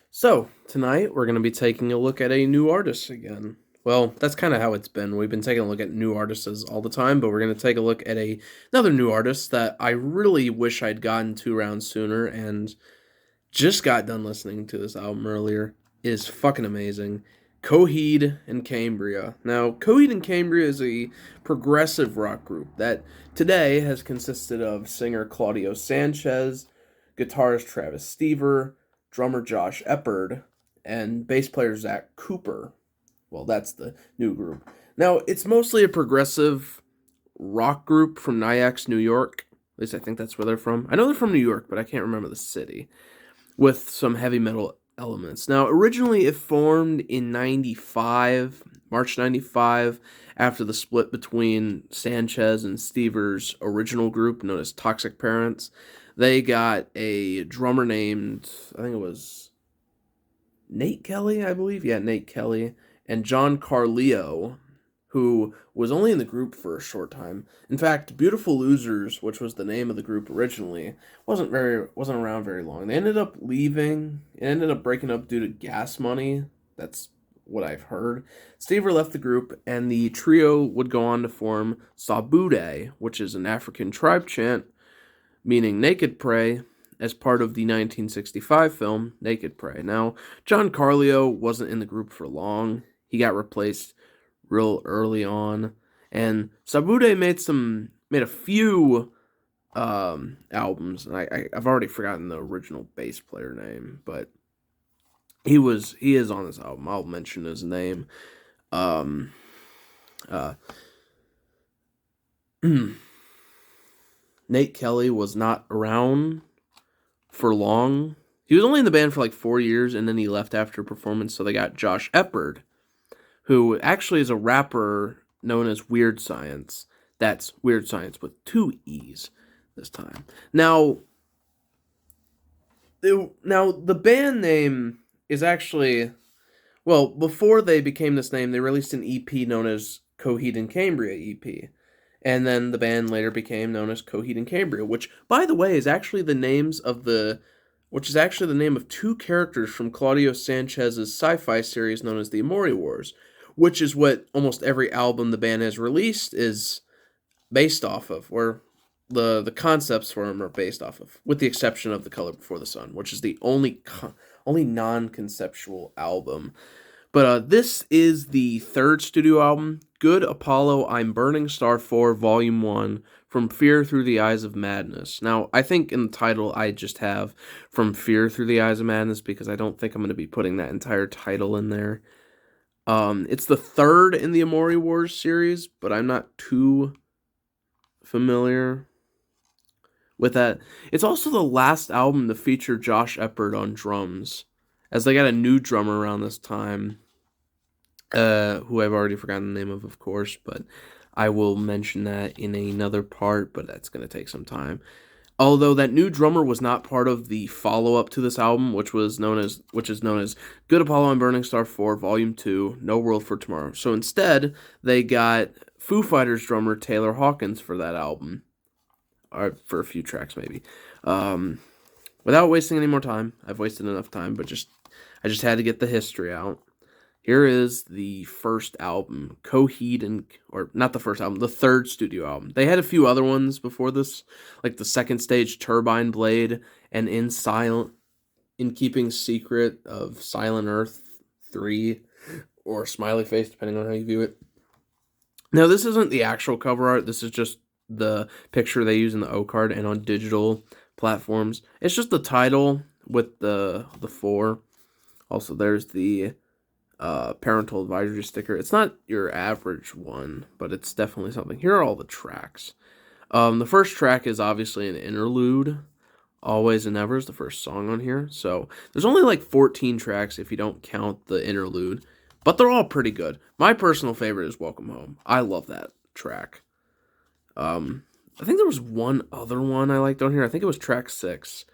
So, tonight we're going to be taking a look at a new artist again. Well, that's kind of how it's been. We've been taking a look at new artists all the time, but we're going to take a look at another new artist that I really wish I'd gotten to around sooner and just got done listening to this album earlier. It is fucking amazing. Coheed and Cambria. Now, Coheed and Cambria is a progressive rock group that today has consisted of singer Claudio Sanchez, guitarist Travis Stever, drummer Josh Eppard, and bass player Zach Cooper. Well, that's the new group. Now, it's mostly a progressive rock group from Nyack, New York. At least I think that's where they're from. I know they're from New York, but I can't remember the city. With some heavy metal elements. Now, originally it formed in 95, March 95, after the split between Sanchez and Stever's original group known as Toxic Parents. They got a drummer named, I think it was Nate Kelly, I believe. Yeah, Nate Kelly. And John Carleo, who was only in the group for a short time. In fact, Beautiful Losers, which was the name of the group originally, wasn't around very long. They ended up leaving. It ended up breaking up due to gas money. That's what I've heard. Stever left the group, and the trio would go on to form Sabude, which is an African tribe chant meaning naked prey, as part of the 1965 film Naked Prey. Now, John Carleo wasn't in the group for long. He got replaced real early on, and Sabude made a few albums, and I've already forgotten the original bass player name, but he is on this album. I'll mention his name. Nate Kelly was not around for long. He was only in the band for like 4 years, and then he left after a performance, so they got Josh Eppard, who actually is a rapper known as Weird Science. That's Weird Science with 2 E's this time. Now the band name is actually, well, before they became this name, they released an EP known as Coheed and Cambria EP. And then the band later became known as Coheed and Cambria, which, by the way, is actually the name of 2 characters from Claudio Sanchez's sci-fi series known as the Amori Wars, which is what almost every album the band has released is based off of, or the concepts for them are based off of, with the exception of The Color Before the Sun, which is the only non-conceptual album. But this is the 3rd studio album, Good Apollo, I'm Burning Star 4, Volume 1, From Fear Through the Eyes of Madness. Now, I think in the title I just have From Fear Through the Eyes of Madness because I don't think I'm going to be putting that entire title in there. It's the 3rd in the Amori Wars series, but I'm not too familiar with that. It's also the last album to feature Josh Eppard on drums, as they got a new drummer around this time, who I've already forgotten the name of course, but I will mention that in another part, but that's going to take some time. Although that new drummer was not part of the follow-up to this album, which is known as Good Apollo and Burning Star 4, Volume 2, No World for Tomorrow. So instead, they got Foo Fighters drummer Taylor Hawkins for that album. Or for a few tracks, maybe. Without wasting any more time, I've wasted enough time, but I just had to get the history out. Here is the first album, not the first album, the 3rd studio album. They had a few other ones before this, like the Second Stage Turbine Blade and In Keeping Secret of Silent Earth 3, or Smiley Face, depending on how you view it. Now, this isn't the actual cover art, this is just the picture they use in the O card and on digital platforms. It's just the title with the 4. Also, there's the parental advisory sticker. It's not your average one, but it's definitely something. Here are all the tracks. The first track is obviously an interlude. Always and Ever is the first song on here. So there's only like 14 tracks if you don't count the interlude, but they're all pretty good. My personal favorite is Welcome Home. I love that track. I think there was one other one I liked on here. I think it was track 6.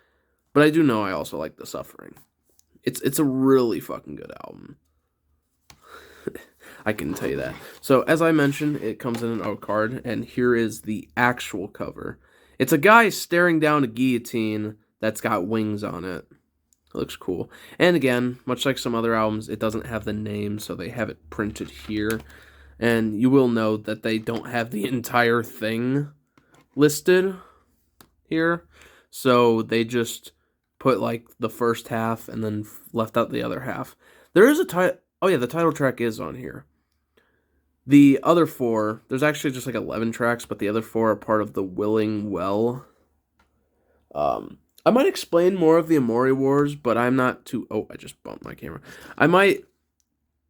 But I do know I also like The Suffering. It's a really fucking good album. I can tell you that. So, as I mentioned, it comes in an O card, and here is the actual cover. It's a guy staring down a guillotine that's got wings on it. It looks cool. And again, much like some other albums, it doesn't have the name, so they have it printed here. And you will note that they don't have the entire thing listed here. So they just put like the first half and then left out the other half. There is a title. Oh yeah, the title track is on here. The other four, there's actually just like 11 tracks, but the other four are part of the Willing Well. I might explain more of the Amori Wars, but I'm not too. Oh, I just bumped my camera. I might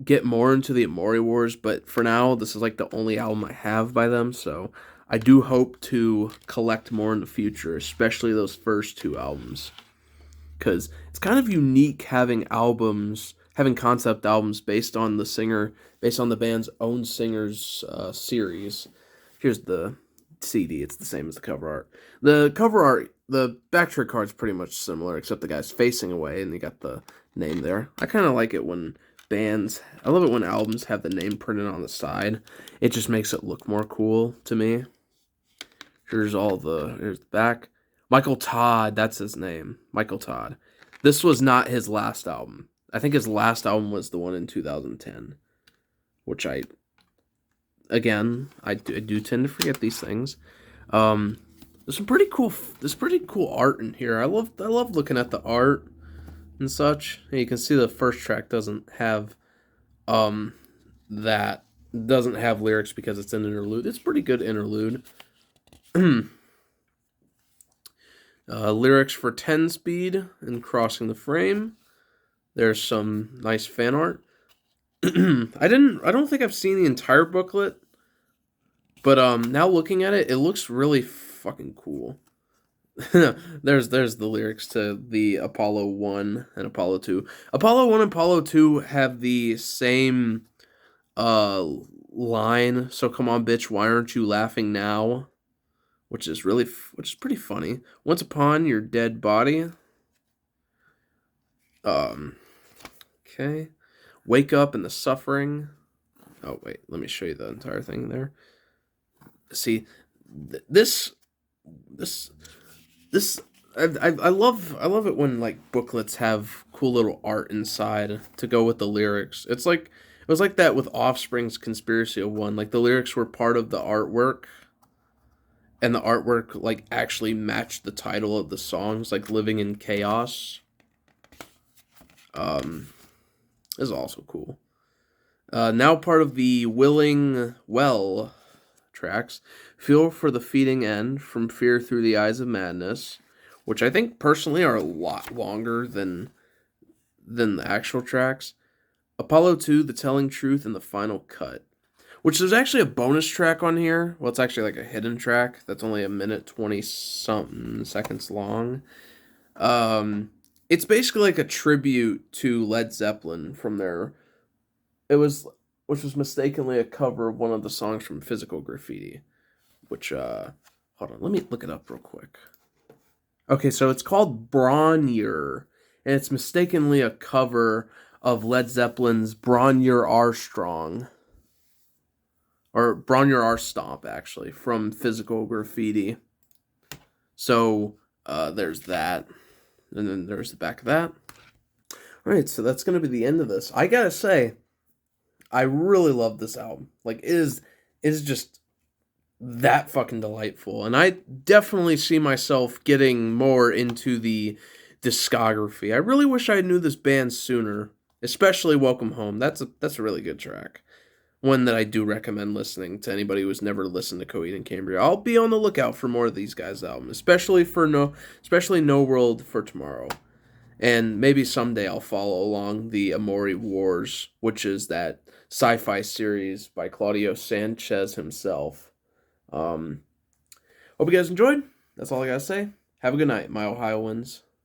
get more into the Amori Wars, but for now, this is like the only album I have by them, so I do hope to collect more in the future, especially those first two albums. Because it's kind of unique having concept albums based on the band's own singer's series. Here's the CD. It's the same as the cover art. The cover art, the backtrack card's pretty much similar, except the guy's facing away, and you got the name there. I kind of like it when I love it when albums have the name printed on the side. It just makes it look more cool to me. Here's the back. Michael Todd, that's his name. Michael Todd. This was not his last album. I think his last album was the one in 2010, which I do tend to forget these things. There's some pretty cool art in here. I love looking at the art and such. And you can see the first track doesn't have lyrics because it's an interlude. It's a pretty good interlude. Lyrics for 10 speed and crossing the frame. There's some nice fan art. I don't think I've seen the entire booklet, but now looking at it, it looks really fucking cool. there's the lyrics to the Apollo 1 and Apollo 2. Apollo 1 and Apollo 2 have the same line, so come on bitch, why aren't you laughing now? Which is pretty funny. Once upon your dead body. Okay. Wake up in the suffering. Oh wait, let me show you the entire thing there. See, this I love it when like booklets have cool little art inside to go with the lyrics. It was like that with Offspring's Conspiracy of One. Like the lyrics were part of the artwork. And the artwork like actually matched the title of the songs, like Living in Chaos. Is also cool. Now part of the Willing Well tracks. Feel for the Feeding End, From Fear Through the Eyes of Madness, which I think personally are a lot longer than the actual tracks. Apollo 2, The Telling Truth, and The Final Cut. Which there's actually a bonus track on here. Well, it's actually like a hidden track that's only a minute 20-something seconds long. It's basically like a tribute to Led Zeppelin from which was mistakenly a cover of one of the songs from Physical Graffiti. Which, hold on, let me look it up real quick. Okay, so it's called Bronyer, and it's mistakenly a cover of Led Zeppelin's Bronyer R Strong. Or Bronyer R Stomp, actually, from Physical Graffiti. So, there's that. And then there's the back of that. Alright, so that's going to be the end of this. I gotta say, I really love this album. Like, it is just that fucking delightful. And I definitely see myself getting more into the discography. I really wish I knew this band sooner. Especially Welcome Home. That's a really good track. One that I do recommend listening to anybody who's never listened to Coheed and Cambria. I'll be on the lookout for more of these guys' albums, especially No World for Tomorrow. And maybe someday I'll follow along the Amori Wars, which is that sci-fi series by Claudio Sanchez himself. Hope you guys enjoyed. That's all I gotta say. Have a good night, my Ohioans.